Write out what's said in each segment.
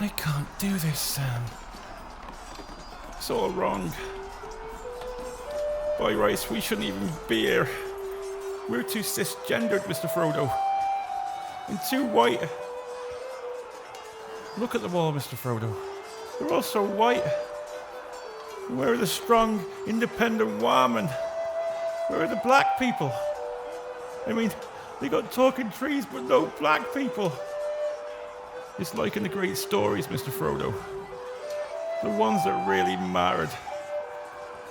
I can't do this, Sam. It's all wrong. By rights, we shouldn't even be here. We're too cisgendered, Mr. Frodo. And too white. Look at them all, Mr. Frodo. They're all so white. Where are the strong, independent women? Where are the black people? I mean, they got talking trees, but no black people. It's like in the great stories, Mr. Frodo. The ones that really mattered.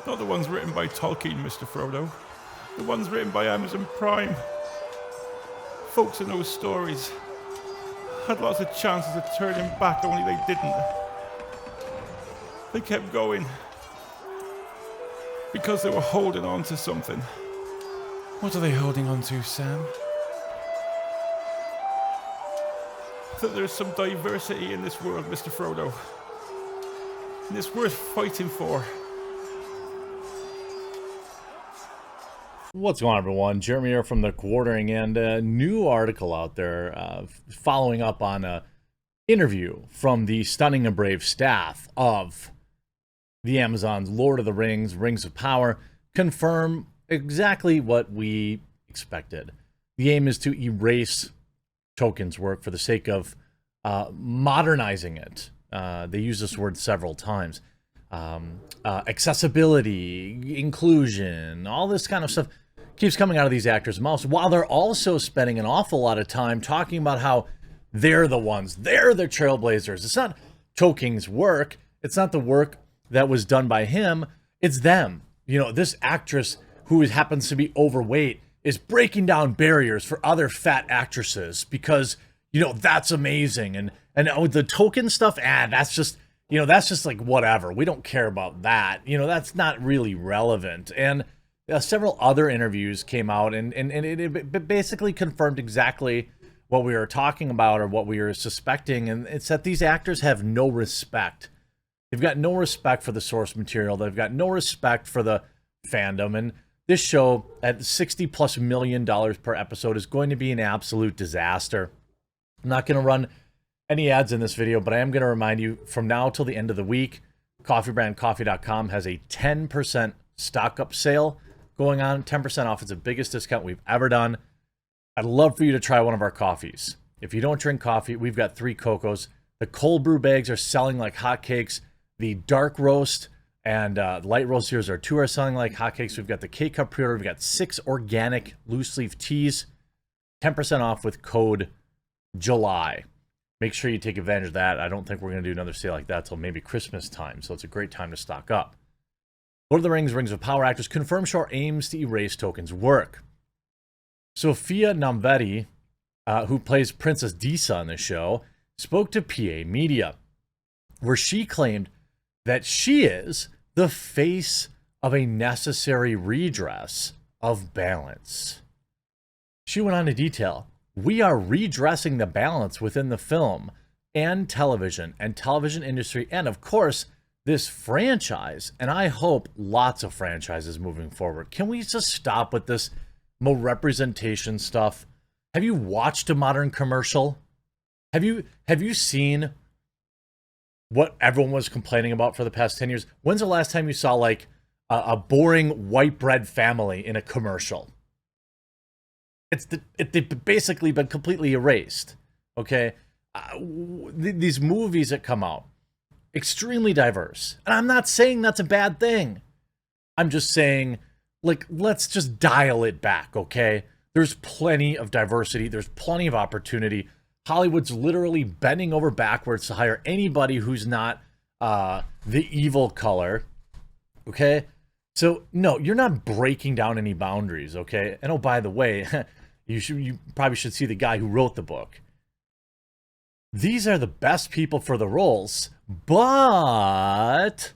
Not the ones written by Tolkien, Mr. Frodo. The ones written by Amazon Prime. Folks in those stories had lots of chances of turning back, only they didn't. They kept going because they were holding on to something. What are they holding on to, Sam? That there's some diversity in this world, Mr. Frodo. And it's worth fighting for. What's going on, everyone? Jeremy here from the Quartering, and a new article out there following up on an interview from the stunning and brave staff of the Amazon's Lord of the Rings, Rings of Power, confirm exactly what we expected. The aim is to erase Tolkien's work for the sake of modernizing it. They use this word several times. Accessibility, inclusion, all this kind of stuff keeps coming out of these actors' mouths, while they're also spending an awful lot of time talking about how they're the ones, they're the trailblazers. It's not Tolkien's work. It's not the work that was done by him. It's them. You know, this actress who happens to be overweight is breaking down barriers for other fat actresses because, you know, that's amazing. And the Tolkien stuff, that's just, you know, that's just like whatever. We don't care about that. You know, that's not really relevant. And several other interviews came out and it basically confirmed exactly what we were talking about or what we were suspecting. And it's that these actors have no respect. They've got no respect for the source material. They've got no respect for the fandom. And this show at $60+ million per episode is going to be an absolute disaster. I'm not going to run any ads in this video, but I am going to remind you from now till the end of the week, coffeebrandcoffee.com has a 10% stock up sale going on, 10% off. It's the biggest discount we've ever done. I'd love for you to try one of our coffees. If you don't drink coffee, we've got 3 cocos. The cold brew bags are selling like hotcakes. The dark roast and light roast here are selling like hotcakes. We've got the K-Cup pre-order. We've got 6 organic loose leaf teas, 10% off with code July. Make sure you take advantage of that. I don't think we're going to do another sale like that till maybe Christmas time, so it's a great time to stock up. Lord of the Rings, Rings of Power actors confirm show aims to erase Tolkien's work. Sophia Namveti, who plays Princess Disa in the show, spoke to PA Media, where she claimed that she is the face of a necessary redress of balance. She went on to detail, "We are redressing the balance within the film and television industry, and of course, this franchise, and I hope lots of franchises moving forward. Can we just stop with this more representation stuff? Have you watched a modern commercial? Have you seen what everyone was complaining about for the past 10 years? When's the last time you saw like a boring white bread family in a commercial? They've basically been completely erased. Okay, these movies that come out, extremely diverse, and I'm not saying that's a bad thing. I'm just saying, like, let's just dial it back. Okay, there's plenty of diversity. There's plenty of opportunity. Hollywood's literally bending over backwards to hire anybody who's not the evil color. Okay, so no, you're not breaking down any boundaries. Okay, and oh, by the way, you probably should see the guy who wrote the book. These are the best people for the roles, but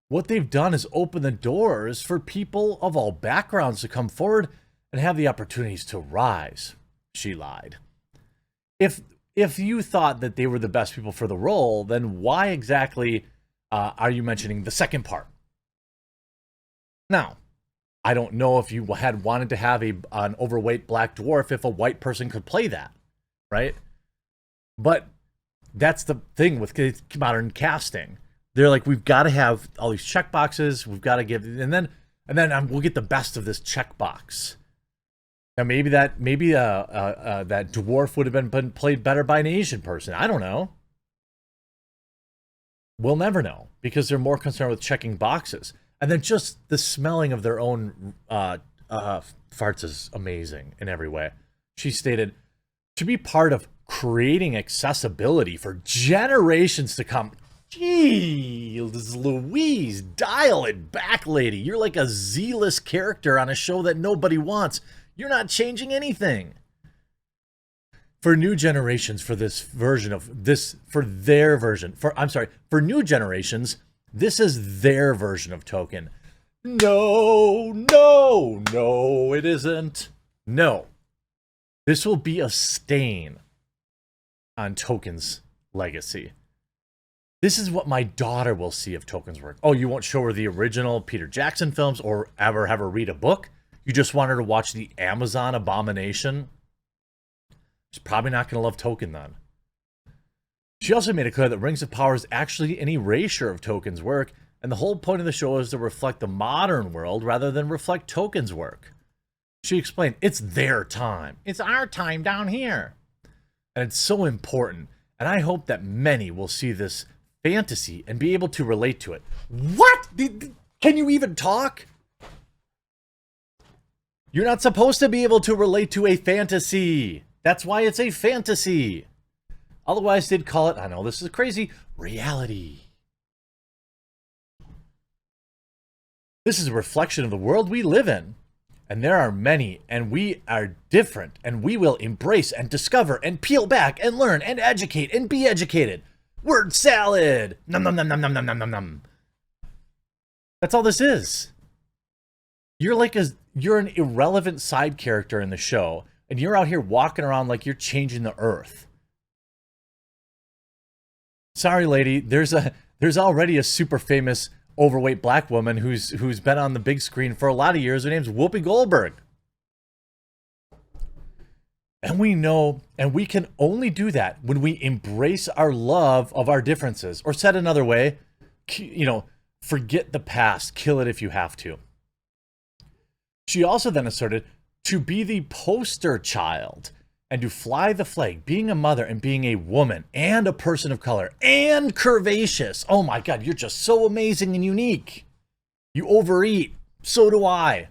what they've done is open the doors for people of all backgrounds to come forward and have the opportunities to rise. She lied. If you thought that they were the best people for the role, then why exactly are you mentioning the second part? Now, I don't know if you had wanted to have an overweight black dwarf if a white person could play that, right? But that's the thing with modern casting. They're like, we've got to have all these check boxes. We've got to give, and then we'll get the best of this checkbox. Now maybe that dwarf would have been played better by an Asian person. I don't know. We'll never know because they're more concerned with checking boxes. And then just the smelling of their own farts is amazing in every way. She stated, to be part of creating accessibility for generations to come. Jeez Louise, dial it back, lady. You're like a Z-list character on a show that nobody wants. You're not changing anything. For new generations, for this version of this, for their version, for new generations, this is their version of Tolkien. No, it isn't. No. This will be a stain on Tolkien's legacy. This is what my daughter will see of Tolkien's work. Oh, you won't show her the original Peter Jackson films or ever have her read a book? You just want her to watch the Amazon abomination? She's probably not going to love Tolkien then. She also made it clear that Rings of Power is actually an erasure of Tolkien's work, and the whole point of the show is to reflect the modern world rather than reflect Tolkien's work. She explained, it's their time. It's our time down here. And it's so important, and I hope that many will see this fantasy and be able to relate to it. What? Can you even talk? You're not supposed to be able to relate to a fantasy. That's why it's a fantasy. Otherwise, they'd call it, I know this is crazy, reality. This is a reflection of the world we live in. And there are many, and we are different, and we will embrace and discover and peel back and learn and educate and be educated. Word salad. Nom nom nom nom nom nom nom nom nom. That's all this is. You're an irrelevant side character in the show, and you're out here walking around like you're changing the earth. Sorry, lady. There's already a super famous overweight black woman who's been on the big screen for a lot of years. Her name's Whoopi Goldberg. And we know, and we can only do that when we embrace our love of our differences. Or said another way, forget the past, kill it if you have to. She also then asserted to be the poster child and to fly the flag, being a mother and being a woman and a person of color and curvaceous. Oh my God, you're just so amazing and unique. You overeat. So do I.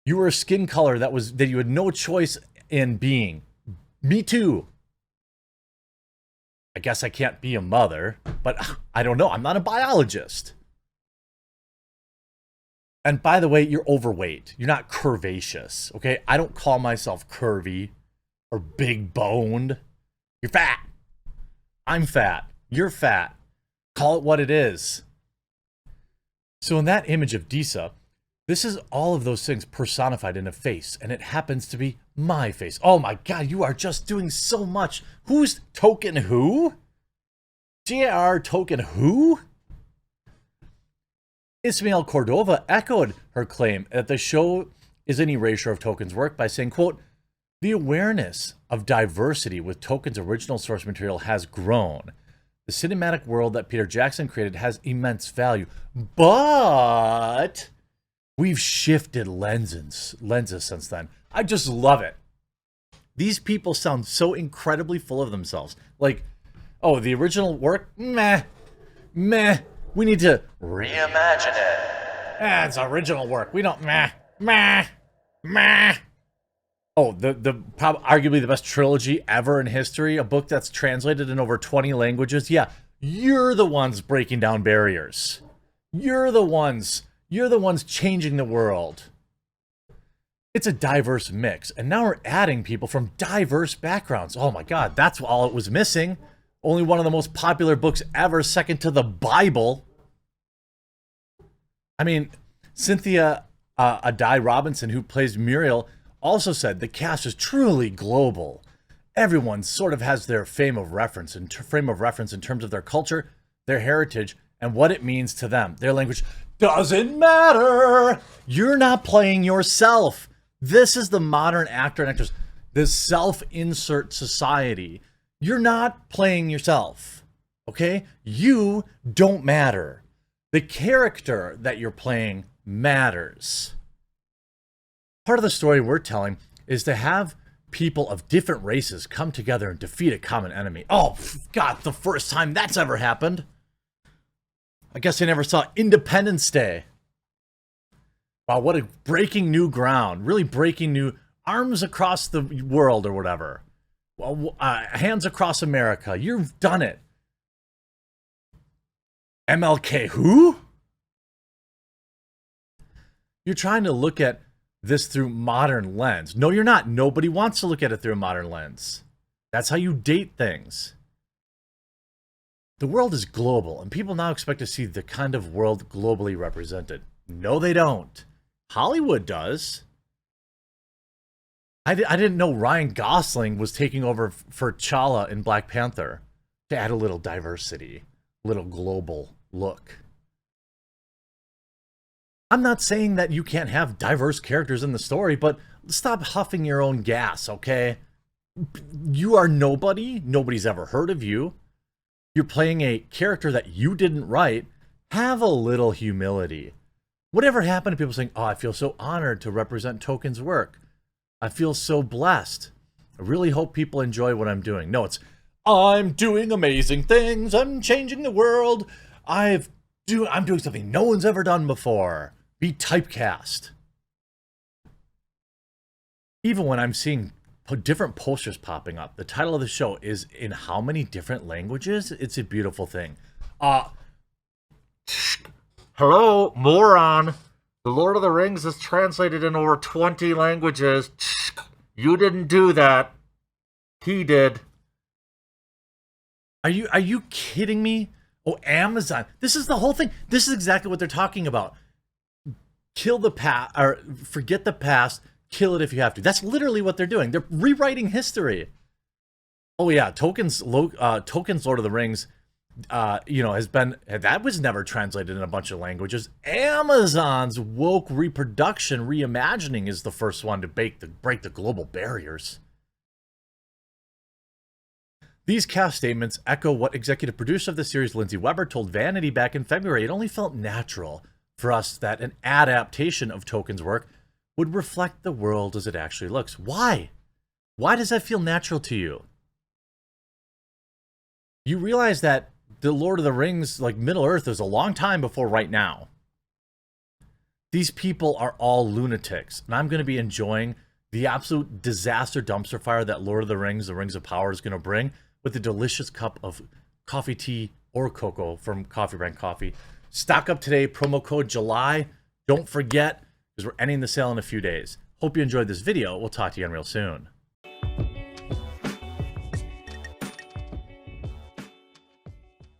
You were a skin color that you had no choice in being. Me too. I guess I can't be a mother, but I don't know. I'm not a biologist. And by the way, you're overweight. You're not curvaceous, okay? I don't call myself curvy or big boned. You're fat. I'm fat. You're fat. Call it what it is. So in that image of Disa, this is all of those things personified in a face, and it happens to be my face. Oh my God, you are just doing so much. Who's Tolkien who? J.R. Tolkien who? Ismael Cordova echoed her claim that the show is an erasure of Tolkien's work by saying, quote, the awareness of diversity with Tolkien's original source material has grown. The cinematic world that Peter Jackson created has immense value, but we've shifted lenses since then. I just love it. These people sound so incredibly full of themselves. Like, oh, the original work? Meh. We need to reimagine it. It's original work. We don't meh. Oh, arguably the best trilogy ever in history, a book that's translated in over 20 languages. Yeah, you're the ones breaking down barriers. You're the ones changing the world. It's a diverse mix, and now we're adding people from diverse backgrounds. Oh my God, that's all it was missing. Only one of the most popular books ever, second to the Bible. I mean, Cynthia Adai Robinson, who plays Muriel, also said the cast is truly global. Everyone sort of has their frame of reference in terms of their culture, their heritage, and what it means to them. Their language doesn't matter. You're not playing yourself. This is the modern actor and actress, the self-insert society. You're not playing yourself, okay? You don't matter. The character that you're playing matters. Part of the story we're telling is to have people of different races come together and defeat a common enemy. Oh, God, the first time that's ever happened. I guess I never saw Independence Day. Wow, what a breaking new ground. Really breaking new arms across the world or whatever. Hands across America. You've done it. MLK, who? You're trying to look at this through modern lens. No, you're not. Nobody wants to look at it through a modern lens. That's how you date things. The world is global, and people now expect to see the kind of world globally represented. No, they don't. Hollywood does. I didn't know Ryan Gosling was taking over for T'Challa in Black Panther to add a little diversity, a little global look. I'm not saying that you can't have diverse characters in the story, but stop huffing your own gas, okay? You are nobody. Nobody's ever heard of you. You're playing a character that you didn't write. Have a little humility. Whatever happened to people saying, oh, I feel so honored to represent Tolkien's work. I feel so blessed. I really hope people enjoy what I'm doing. No, it's, I'm doing amazing things. I'm changing the world. I'm doing something no one's ever done before. Be typecast. Even when I'm seeing different posters popping up, the title of the show is in how many different languages? It's a beautiful thing. Hello, moron. The Lord of the Rings is translated in over 20 languages. You didn't do that. He did. Are you kidding me? Oh, Amazon. This is the whole thing. This is exactly what they're talking about. Kill the past, or forget the past, kill it if you have to. That's literally what they're doing. They're rewriting history. Oh yeah, Tolkien's Lord of the Rings, that was never translated in a bunch of languages. Amazon's woke reproduction, Reimagining, is the first one to break the global barriers. These cast statements echo what executive producer of the series, Lindsay Weber, told Vanity back in February. It only felt natural for us that an adaptation of Tolkien's work would reflect the world as it actually looks. Why? Why does that feel natural to you? You realize that the Lord of the Rings, like Middle-earth, is a long time before right now. These people are all lunatics, and I'm going to be enjoying the absolute disaster dumpster fire that Lord of the Rings of Power is going to bring with a delicious cup of coffee, tea, or cocoa from Coffee Brand Coffee. Stock up today, promo code July. Don't forget, because we're ending the sale in a few days. Hope you enjoyed this video. We'll talk to you again real soon.